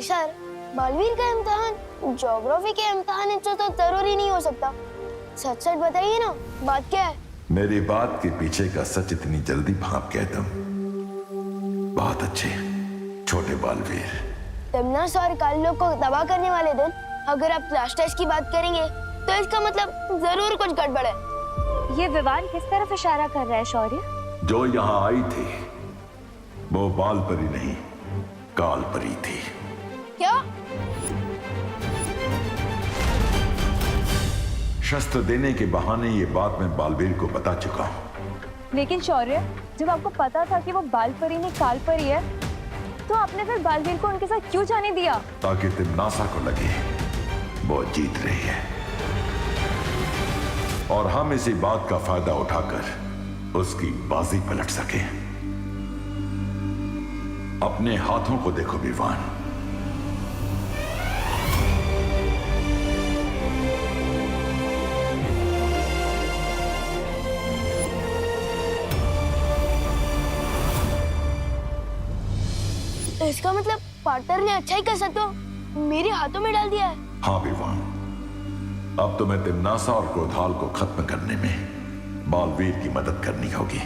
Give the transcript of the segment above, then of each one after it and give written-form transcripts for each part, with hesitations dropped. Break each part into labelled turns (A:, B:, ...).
A: Sir, Baalveer का इम्तिहान geography के इम्तिहान से तो जरूरी नहीं हो सकता। सच सच बताइए ना, बात क्या है?
B: मेरी बात के पीछे का सच इतनी जल्दी भाप गए तुम? बहुत अच्छे छोटे बालवीर।
A: तमन्ना सर कल लोग को तबाह करने वाले दिन अगर आप क्लास टेस्ट की बात करेंगे तो इसका मतलब जरूर कुछ गड़बड़ है।
C: ये विवान किस तरफ इशारा कर रहा है शौर्य?
B: जो यहाँ आई थी वो बाल परी नहीं, काल परी थी।
A: क्या?
B: शस्त्र देने के बहाने ये बात मैं बालवीर को बता चुका हूँ।
C: लेकिन शौर्य, जब आपको पता था कि वो बाल परी नहीं काल परी है, तो आपने फिर बालवीर को उनके साथ क्यों जाने दिया?
B: ताकि तिमनासा को लगे वो जीत रही है और हम इसी बात का फायदा उठाकर उसकी बाजी पलट सके। अपने हाथों को देखो विवान।
A: इसका मतलब पार्टनर ने अच्छा ही कर सकते हो मेरे हाथों में डाल दिया है।
B: हाँ विवान, अब तुम्हें तिमनासा और क्रोधाल को खत्म करने में बालवीर की मदद करनी होगी।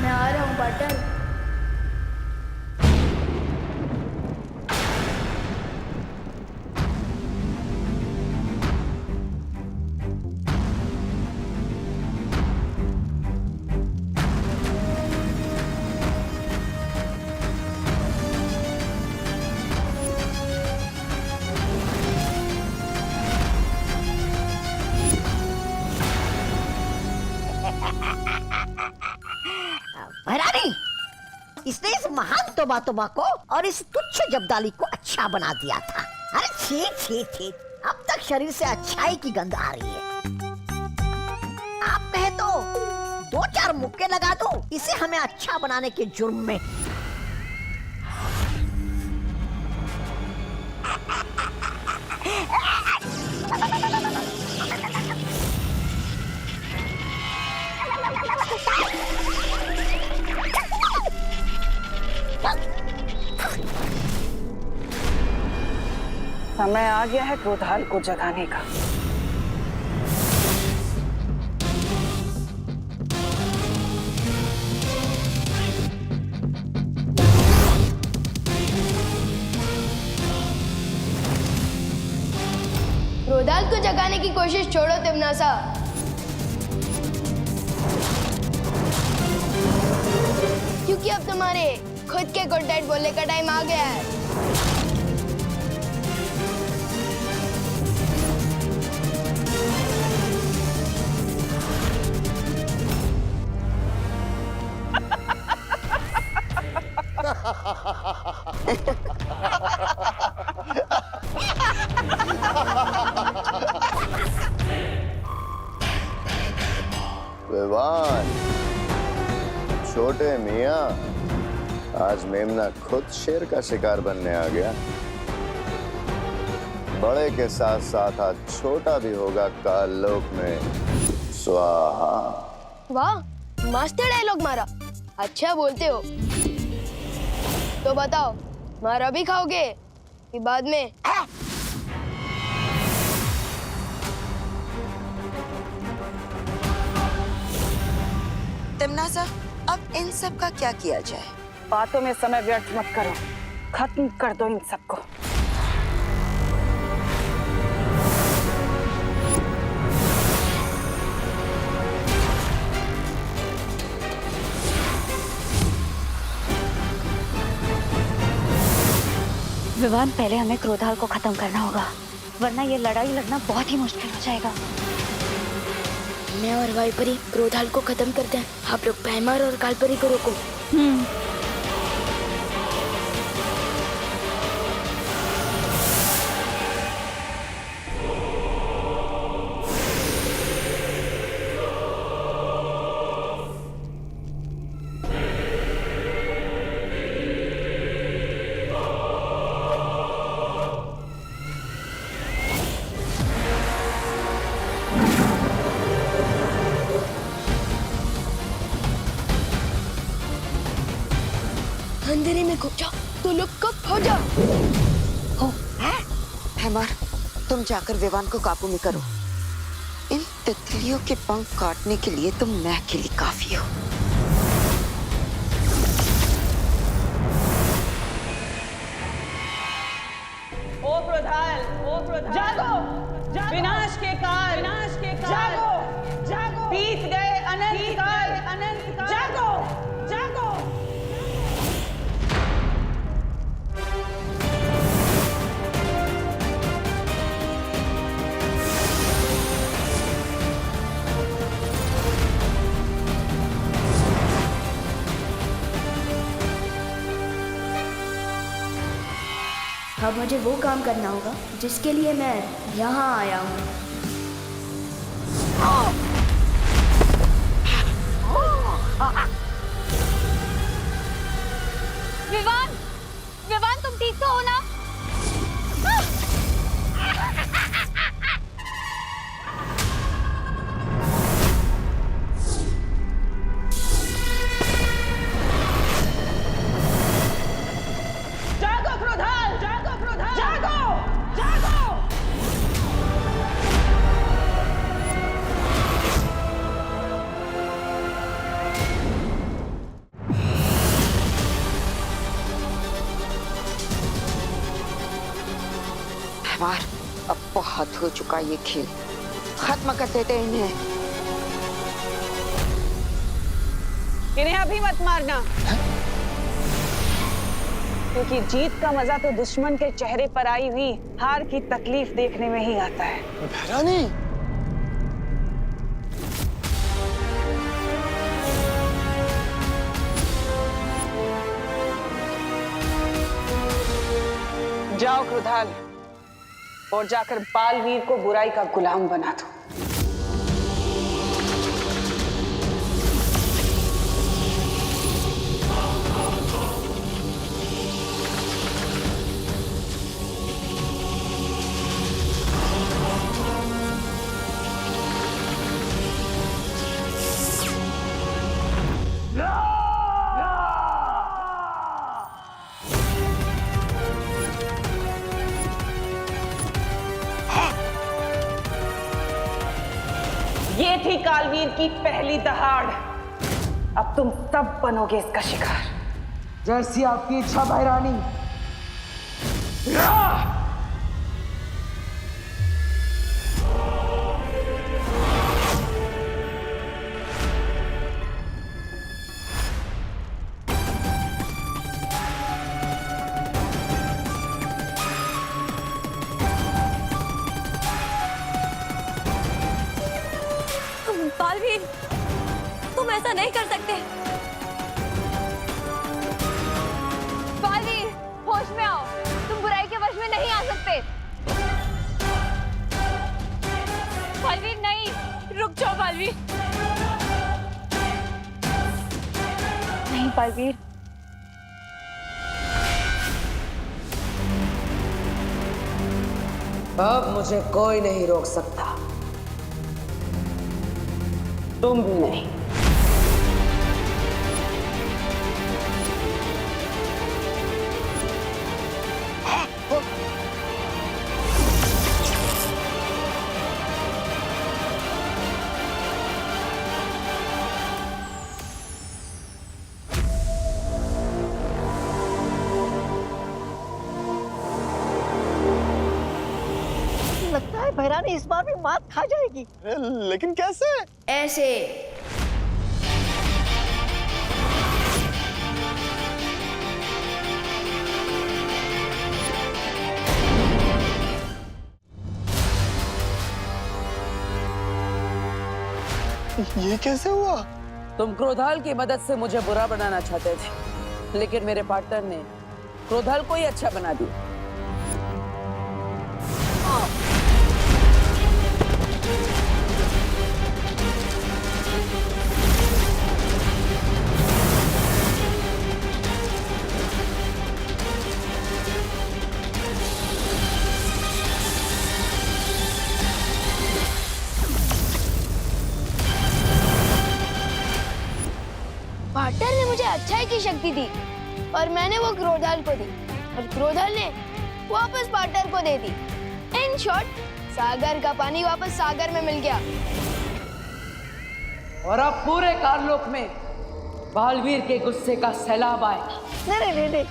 A: मैं आ रहा हूँ पार्टनर।
D: महारानी, इसने इस महान तोबा को और इस तुच्छ जब्दाली को अच्छा बना दिया था। अरे छी छी छी, अब तक शरीर से अच्छाई की गंध आ रही है। आप कहे तो 2-4 मुक्के लगा दो इसे हमें अच्छा बनाने के जुर्म में।
E: समय आ गया है क्रोधाल को जगाने का।
A: क्रोधाल को जगाने की कोशिश छोड़ो तिमनासा। क्योंकि अब तुम्हारे खुद के गुड नाइट बोलने का टाइम आ गया है।
F: विवान, छोटे मियाँ, आज मेमना खुद शेर का शिकार बनने आ गया। बड़े के साथ साथ आज छोटा भी होगा काल लोक में। स्वाहा।
A: वाह, मस्त डायलॉग मारा। अच्छा बोलते हो। तो बताओ, मारा भी खाओगे कि बाद में?
G: तिमनासा, अब इन सब का क्या किया जाए?
E: बातों में समय व्यर्थ मत करो, खत्म कर दो इन सबको।
C: विवान, पहले हमें क्रोधाल को खत्म करना होगा, वरना ये लड़ाई लड़ना बहुत ही मुश्किल हो जाएगा।
A: मैं और वाइपरी क्रोधाल को खत्म करते हैं, आप लोग पैमार और कालपरी को रोको। अंधेरे में घुस जा तो लुक कब हो जा।
G: हैमर, तुम जाकर विवान को काबू में करो। इन तितलियों के पंख काटने के लिए तुम मैं के लिए काफी हो।
E: ओ क्रोधाल, जागो, विनाश के काल, जागो, बीत गए अनंत काल, जागो, जागो।
H: अब मुझे वो काम करना होगा जिसके लिए मैं यहाँ आया हूँ।
C: विवान, विवान तुम ठीक तो हो ना?
E: जागो क्रोधाल, जागो, जागो।
G: हैमर, अब बहुत हो चुका ये खेल, खत्म कर देते हैं इन्हें।
E: इन्हें अभी मत मारना, क्योंकि जीत का मजा तो दुश्मन के चेहरे पर आई हुई हार की तकलीफ देखने में ही आता है।
F: भैरानी,
E: जाओ क्रोधाल, और जाकर बालवीर को बुराई का गुलाम बना दो। ये थी कालवीर की पहली दहाड़। अब तुम सब बनोगे इसका शिकार।
I: जैसी आपकी इच्छा भैरानी।
C: बालवीर, तुम ऐसा नहीं कर सकते। बालवीर, होश में आओ, तुम बुराई के वश में नहीं आ सकते। बालवीर नहीं, रुक जाओ बालवीर। नहीं बालवीर,
E: अब मुझे कोई नहीं रोक सकता, तुम भी नहीं।
D: लगता है भैरानी इस बार भी मात खा जाएगी।
F: लेकिन कैसे?
H: ऐसे।
F: ये कैसे हुआ?
E: तुम क्रोधाल की मदद से मुझे बुरा बनाना चाहते थे, लेकिन मेरे पार्टनर ने क्रोधाल को ही अच्छा बना दिया।
A: पार्टनर ने मुझे अच्छाई की शक्ति दी, और मैंने वो क्रोधाल को दी और क्रोधाल ने वापस पार्टनर को दे दी। इन शॉर्ट, सागर का पानी वापस सागर में मिल गया।
E: और अब पूरे कारलोक में बालवीर के गुस्से का सैलाब आएगा।
D: नहीं नहीं नहीं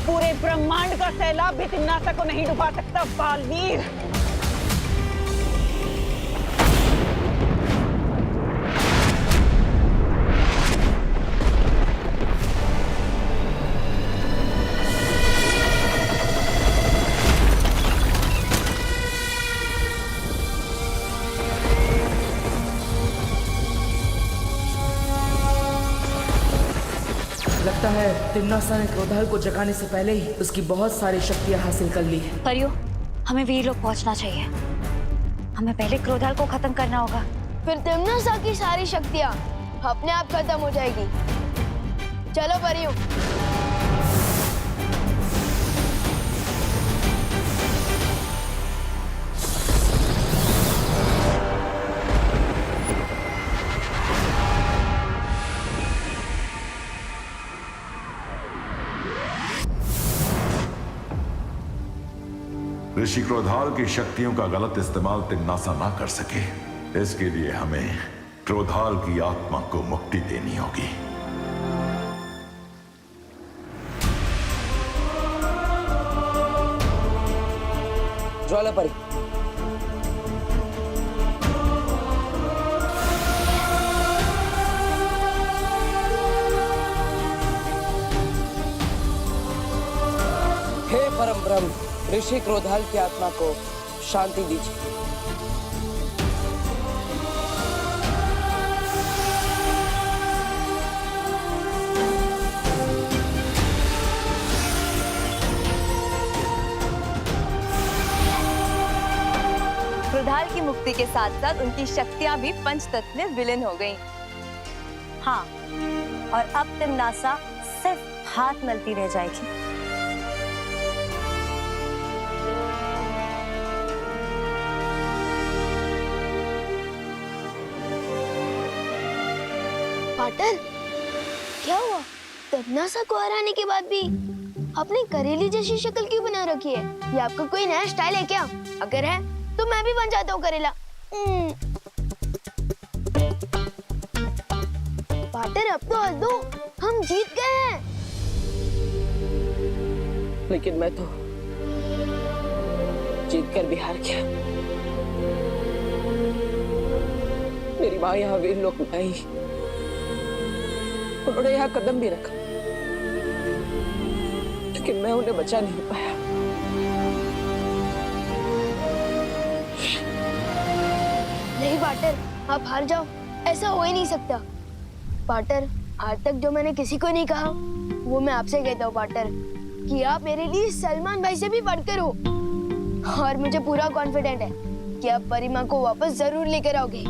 E: पूरे ब्रह्मांड का सैलाब भी तिन्नासा को नहीं डुबा सकता बालवीर।
I: लगता है तिम्नासा ने क्रोधाल को जगाने से पहले ही उसकी बहुत सारी शक्तियां हासिल कर ली है।
C: परियो, हमें वीर लोग पहुंचना चाहिए। हमें पहले क्रोधाल को खत्म करना होगा।
A: फिर तिम्नासा की सारी शक्तियां अपने आप खत्म हो जाएगी। चलो परियों।
B: ऋषि क्रोधाल की शक्तियों का गलत इस्तेमाल तिम्नासा ना कर सके, इसके लिए हमें क्रोधाल की आत्मा को मुक्ति देनी होगी।
E: ज्वालापरी, हे परम ब्रह्म, ऋषि क्रोधाल की आत्मा को शांति दीजिए।
C: क्रोधाल की मुक्ति के साथ साथ उनकी शक्तियां भी पंचतत्व में विलीन हो गईं। हाँ, और अब तिम्नासा सिर्फ हाथ मलती रह जाएगी।
A: पार्टनर, क्या हुआ? तिम्नासा को हराने के बाद भी आपने करेली जैसी शक्ल क्यों बना रखी है? ये आपका कोई नया स्टाइल है क्या? अगर है तो मैं भी बन जाता हूँ करेला। पार्टनर, अब तो हंस दो, हम जीत गए हैं।
E: लेकिन मैं तो जीत कर भी हार गया। मेरी माँ यहाँ वीर लोक में आई, उन्होंने यहाँ कदम भी रखा, लेकिन मैं उन्हें बचा नहीं पाया।
A: नहीं पार्टनर, आप हार जाओ, ऐसा हो ही नहीं सकता। पार्टनर, आज तक जो मैंने किसी को नहीं कहा वो मैं आपसे कहता हूँ पार्टनर, कि आप मेरे लिए सलमान भाई से भी बढ़कर हो। और मुझे पूरा कॉन्फिडेंट है कि आप परिमा को वापस जरूर लेकर आओगे।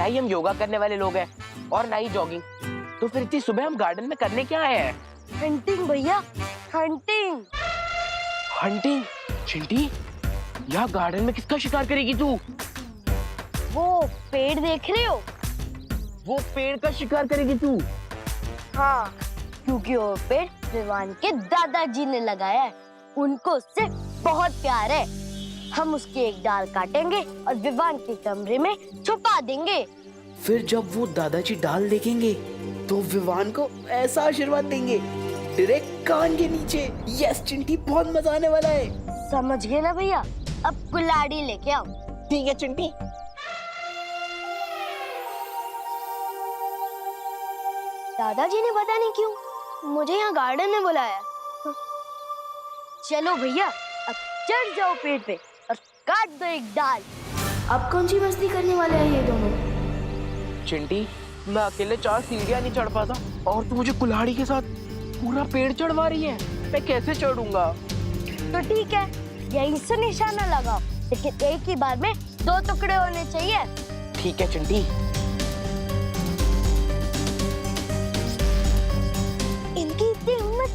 J: ना ही हम योगा करने वाले लोग हैं और ना ही जॉगिंग, तो फिर इतनी सुबह हम गार्डन में करने क्या आए हैं?
A: हंटिंग भैया, हंटिंग।
J: हंटिंग? चिंटी, यहाँ गार्डन में किसका शिकार करेगी तू?
A: वो पेड़ देख रहे हो?
J: वो पेड़ का शिकार करेगी तू?
A: हाँ, क्योंकि वो पेड़ विवान के दादाजी ने लगाया है। उनको उससे बहुत प्यार है। हम उसकी एक डाल काटेंगे और विवान के कमरे में छुपा देंगे।
I: फिर जब वो दादाजी डाल देखेंगे तो विवान को ऐसा आशीर्वाद देंगे डायरेक्ट कान के नीचे। यस चिंटी, बहुत मजा आने वाला है।
A: समझ गए ना भैया? अब कुल्हाड़ी लेके आओ।
J: ठीक है चिंटी।
A: दादाजी ने पता नहीं क्यों मुझे यहाँ गार्डन में बुलाया। चलो भैया, अब चढ़ जाओ पेड़ पे और काट दो एक डाल।
H: अब कौन सी मस्ती करने वाले हैं ये दोनों?
J: चिंटी, मैं अकेले 4 सीढ़ियां नहीं चढ़ पाता और तू मुझे कुल्हाड़ी के साथ पूरा पेड़ चढ़वा रही है। मैं कैसे चढ़ूंगा?
A: तो ठीक है, यहीं से निशाना लगाओ, लेकिन एक ही बार में 2 टुकड़े होने चाहिए।
J: ठीक है चिंटी।
A: इनकी इतनी हिम्मत,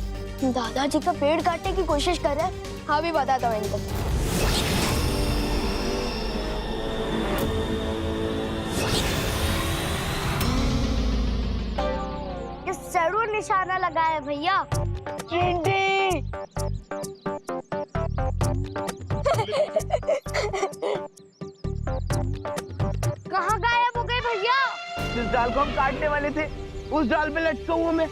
A: दादाजी का पेड़ काटने की कोशिश कर रहे हैं। हाँ भी बताता हूँ इनको। जरूर निशाना लगाया भैया। चिंटी कहाँ गायब हो गए भैया?
J: जिस डाल को हम काटने वाले थे उस डाल पे लटका हूँ मैं।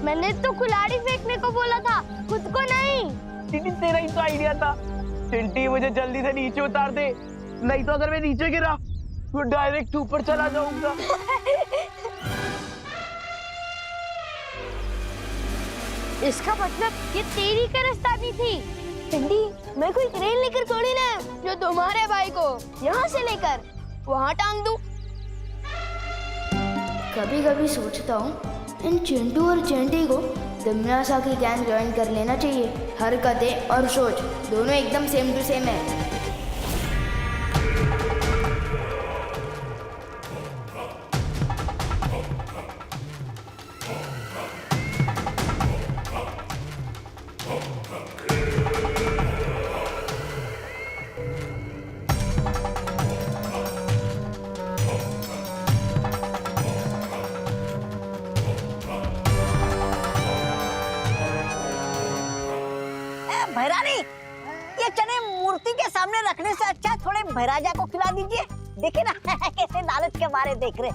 A: मैंने तो कुल्हाड़ी फेंकने को बोला था, खुद को नहीं।
J: चिंटी, तेरा ही तो आइडिया था। चिंटी, मुझे जल्दी से नीचे उतार दे, नहीं तो अगर मैं नीचे गिरा तो डायरेक्ट ऊपर चला जाऊंगा।
A: इसका मतलब ये तेरी कारस्तानी थी। चिंटी, मैं कोई क्रेन लेकर थोड़ी ना जो तुम्हारे भाई को यहाँ से लेकर वहाँ टांग दूं।
H: कभी कभी सोचता हूँ इन चिंटू और चेंटी को तिमनासा की गैंग ज्वाइन कर लेना चाहिए। हरकतें और सोच दोनों एकदम सेम टू सेम है।
D: भैरानी, ये चने मूर्ति के सामने रखने से अच्छा थोड़े भैराजा को खिला दीजिए। देखिए ना कैसे लालच के मारे देख रहे।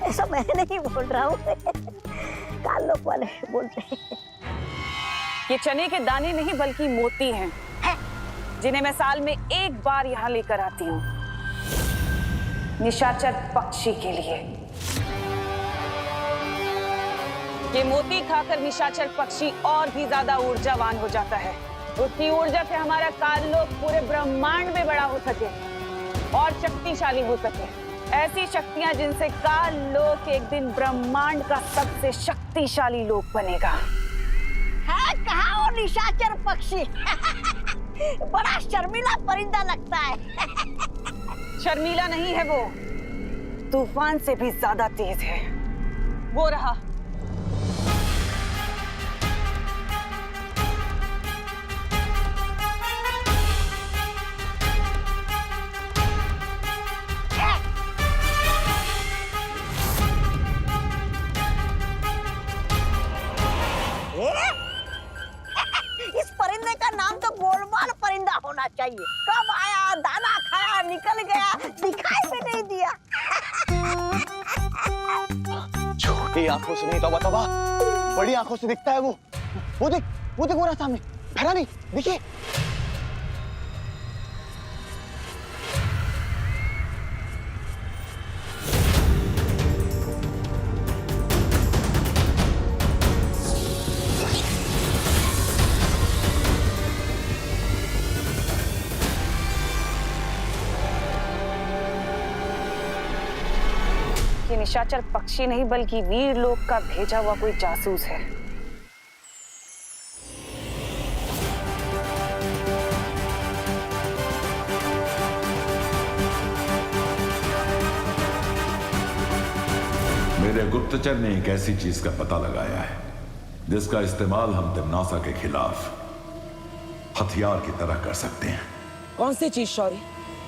D: ऐसा मैं नहीं बोल रहा हूँ, काल लोग वाले बोलते हैं।
E: ये चने के दाने नहीं बल्कि मोती हैं, जिन्हें मैं साल में एक बार यहाँ लेकर आती हूँ निशाचर पक्षी के लिए। ये मोती खाकर निशाचर पक्षी और भी ज्यादा ऊर्जावान हो जाता है। उसकी ऊर्जा से हमारा काललोक पूरे ब्रह्मांड में बड़ा हो सके और शक्तिशाली हो सके। ऐसी शक्तियां जिनसे काललोक एक दिन ब्रह्मांड का सबसे शक्तिशाली लोक बनेगा।
D: है कहाँ वो निशाचर पक्षी? बड़ा शर्मीला परिंदा लगता है।
E: शर्मीला नहीं है वो, तूफान से भी ज्यादा तेज है। वो रहा।
D: इस परिंदे का नाम तो गोलमाल परिंदा होना चाहिए। कब आया, दाना खाया, निकल गया, दिखाई भी नहीं दिया।
K: छोटी आंखों से नहीं, तौबा तौबा, बड़ी आंखों से दिखता है वो। वो देख वो रहा सामने। भैरानी देखिए।
E: ये निशाचर पक्षी नहीं बल्कि वीर लोक का भेजा हुआ कोई जासूस है।
B: मेरे गुप्तचर ने एक ऐसी चीज का पता लगाया है जिसका इस्तेमाल हम तिम्नासा के खिलाफ हथियार की तरह कर सकते हैं।
E: कौन सी चीज शौर्य?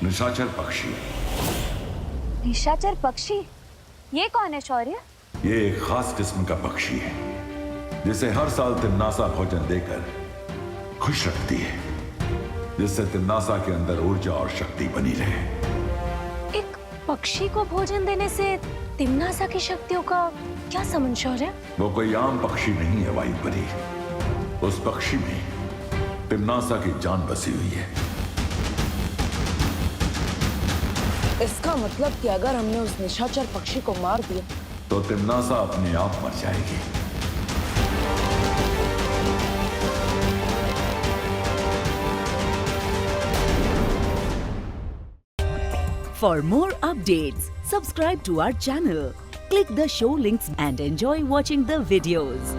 B: निशाचर पक्षी।
C: निशाचर पक्षी? ये कौन है शौर्य?
B: ये एक खास किस्म का पक्षी है जिसे हर साल तिम्नासा भोजन देकर खुश रखती है, जिससे तिम्नासा के अंदर ऊर्जा और शक्ति बनी रहे।
C: एक पक्षी को भोजन देने से तिम्नासा की शक्तियों का क्या संबंध शौर्य?
B: वो कोई आम पक्षी नहीं है वायु परी। उस पक्षी में तिम्नासा की जान बसी हुई है।
E: इसका मतलब कि अगर हमने उस निशाचर पक्षी को मार दिया
B: तो तिम्नासा अपने आप मर जाएगी।
L: For more updates, subscribe to our channel, click the show links and enjoy watching the videos.